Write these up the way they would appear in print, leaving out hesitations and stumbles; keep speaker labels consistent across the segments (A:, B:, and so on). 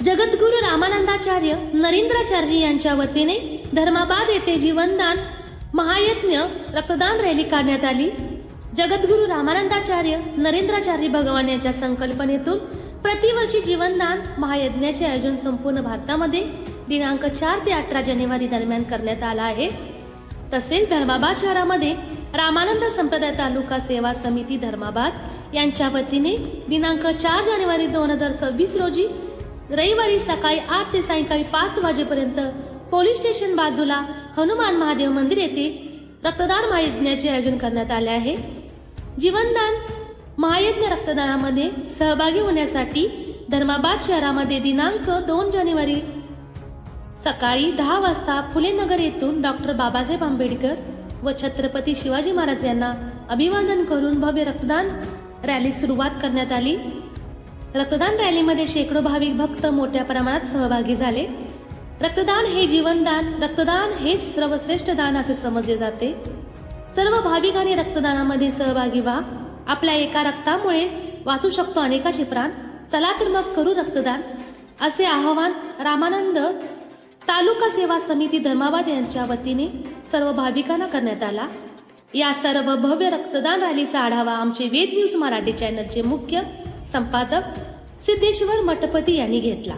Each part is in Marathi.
A: जगद्गुरु रामानंदाचार्य नरेंद्राचार्य यांच्या वतीने धर्माबाद येथे जीवनदान महायज्ञ रक्तदान रॅली काढण्यात आली। जगद्गुरु रामानंदाचार्य नरेंद्राचार्य भगवान यांच्या संकल्पनेतून प्रतिवर्षी जीवनदान महायज्ञाचे आयोजन संपूर्ण भारतामध्ये दिनांक 4 ते 18 जानेवारी दरम्यान करण्यात आला आहे। तसेच धर्माबाद शहरामध्ये रामानंद संप्रदाय तालुका सेवा समिती धर्माबाद यांच्या वतीने दिनांक 4 जानेवारी 2026 रोजी रविवारी सकाळी 8 ते सायंकाळी 5 वाजेपर्यंत पोलीस स्टेशन बाजूला हनुमान महादेव मंदिर येथे रक्तदान महायज्ञाचे आयोजन करण्यात आले आहे। जीवनदान महायज्ञ रक्तदानामध्ये सहभागी होण्यासाठी धर्माबाद शहरामध्ये दिनांक 2 जानेवारी सकाळी 10 वाजता फुले नगर येथून डॉक्टर बाबासाहेब आंबेडकर व छत्रपती शिवाजी महाराज यांना अभिवादन करून भव्य रक्तदान रॅली सुरुवात करण्यात आली। रक्तदान रॅलीमध्ये शेकडो भाविक भक्त मोठ्या प्रमाणात सहभागी झाले। रक्तदान हे जीवनदान, रक्तदान हेच सर्वश्रेष्ठ दान असे समजले जाते। सर्व भाविकांनी रक्तदानामध्ये सहभागी व्हा। आपल्या एका रक्तामुळे वाचू शकतो अनेकाचे प्राण। चला तर मग करू रक्तदान, असे आवाहन रामानंद तालुका सेवा समिती धर्माबाद यांच्या वतीने सर्व भाविकांना करण्यात आला। या सर्व भव्य रक्तदान रॅलीचा आढावा आमचे वेद न्यूज मराठी चॅनलचे मुख्य संपादक सिद्धेश्वर मठपती यांनी घेतला।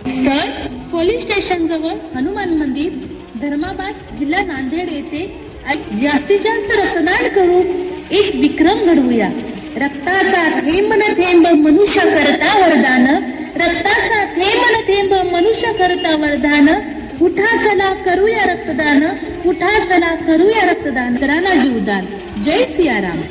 A: स्थळ पोलीस स्टेशन जवळ हनुमान मंदिर, धर्माबाद, जिल्हा नांदेड येथे जास्तीत जास्त रक्तदान करून एक विक्रम घडवूया। रक्ताचा थेंब न थेंब मनुष्य करता वरदान, रक्ताचा थेंब न थेंब मनुष्य करता वरदान। उठा चला करूया रक्तदान, उठा चला करूया रक्तदान, करा जीवदान। जय सियाराम।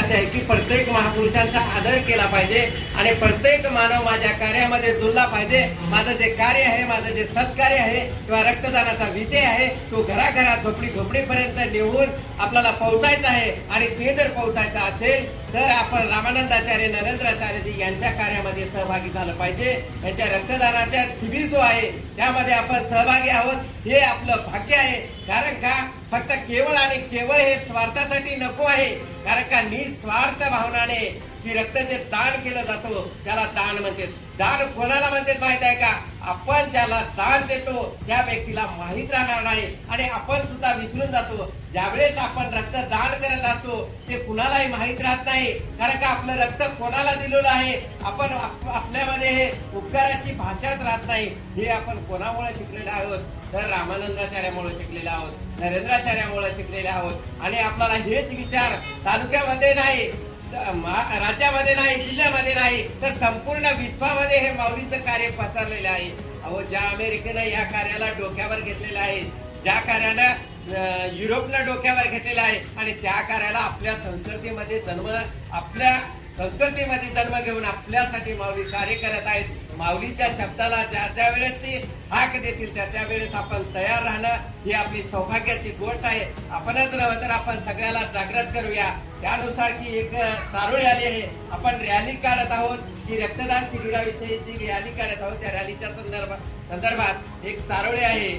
B: आहे की प्रत्येक महापुरुषांचा आदर केला पाहिजे आणि प्रत्येक मानव माझ्या कार्यामध्ये जुळला पाहिजे। माझं जे कार्य आहे, माझं जे सत्कार्य आहे किंवा रक्तदानाचा विषय आहे तो घराघरात झोपडीपर्यंत नेऊन आपल्याला पोहोचायचा आहे। आणि ते जर पोहोचायचं असेल तर आपण रामानंदाचार्य नरेंद्राचार्यजी यांच्या कार्यामध्ये सहभागी झालं पाहिजे। यांच्या रक्तदानाच्या शिबिर जो आहे त्यामध्ये आपण सहभागी आहोत हे आपलं भाग्य आहे। कारण का फक्त केवळ आणि केवळ हे स्वार्थासाठी नको आहे, कारण का निस्वार्थ भावनाने की रक्त जे दान केलं जातो त्याला दान म्हणते। दान कोणाला म्हणते माहित आहे का? आपण ज्याला दान देतो त्या व्यक्तीला माहित राहणार नाही आणि आपण सुद्धा विसरून जातो। ज्यावेळेस आपण रक्त दान करत असतो ते कुणालाही माहित राहत नाही, कारण का आपलं रक्त कोणाला दिलेलं आहे आपण आपल्यामध्ये हे उपकाराची भाषाच राहत नाही। हे आपण कोणामुळे शिकलेले आहोत? तर रामानंदाचार्यामुळे शिकलेले आहोत, नरेंद्राचार्यामुळे शिकलेले आहोत। आणि आपल्याला हेच विचार तालुक्यामध्ये नाही, राज्यामध्ये नाही, जिल्ह्यामध्ये नाही, तर संपूर्ण विश्वामध्ये हे माऊलीचं कार्य पसरलेले आहे। अहो, ज्या अमेरिकेनं या कार्याला डोक्यावर घेतलेलं आहे, ज्या कार्यानं युरोपनं डोक्यावर घेतलेलं आहे आणि त्या कार्याला आपल्या संस्कृतीमध्ये जन्म घेऊन आपल्यासाठी माऊली कार्य करत आहेत। माऊलीच्या शब्दाला ज्या वेळेस ते हाक देतील त्या वेळेस आपण तयार राहणं ही आपली सौभाग्याची गोष्ट आहे। आपणच नव्हे तर आपण सगळ्याला जागृत करूया। त्यानुसार की एक चारोळी आली आहे, आपण रॅली काढत आहोत की रक्तदान शिबिराविषयी जी रॅली काढत आहोत त्या रॅलीच्या संदर्भात एक चारोळी आहे।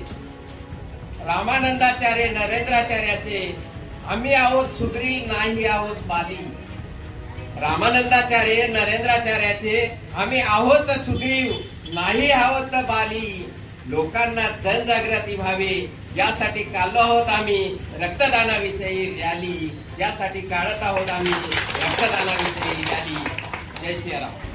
B: रामानंदाचार्य नरेंद्राचार्याचे आम्ही आहोत सुग्री, नाही आहोत बाली। रामानंदाचार्य नरेंद्राचार्याचे आम्ही आहोत सुग्रीव, नाही आहोत बाली। लोकांना जनजागृती व्हावी यासाठी काढलो आहोत आम्ही रक्तदानाविषयी रॅली, यासाठी काढत आहोत आम्ही रक्तदानाविषयी रॅली। जय श्रीराम।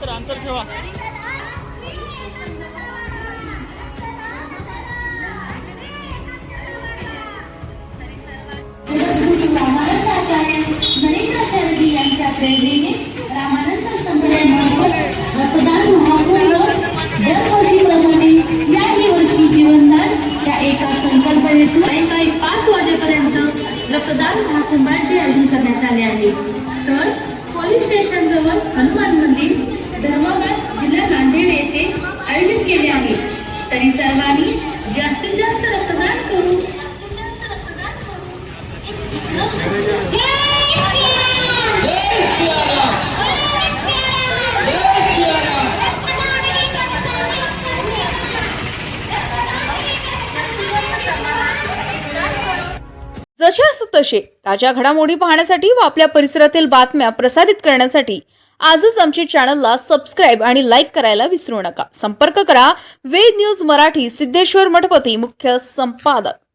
C: अंतर ठेवा।
D: नरेंद्राचार्य यांच्या प्रेरणेने रामानंद संप्रदाय
A: पोलीस स्टेशन जवळ हनुमान मंदिर धर्माबाद जिल्हा नांदेड येथे आयोजित केले आहे. तरी सर्वांनी जास्तीत जास्त रक्तदान करू.
D: जशास तसे ताज्या घडामोडी पाहण्यासाठी व आपल्या परिसरातील बातम्या प्रसारित करण्यासाठी आजच आमच्या चॅनलला सबस्क्राईब आणि लाईक करायला विसरू नका. संपर्क करा वेद न्यूज मराठी, सिद्धेश्वर मठपती, मुख्य संपादक.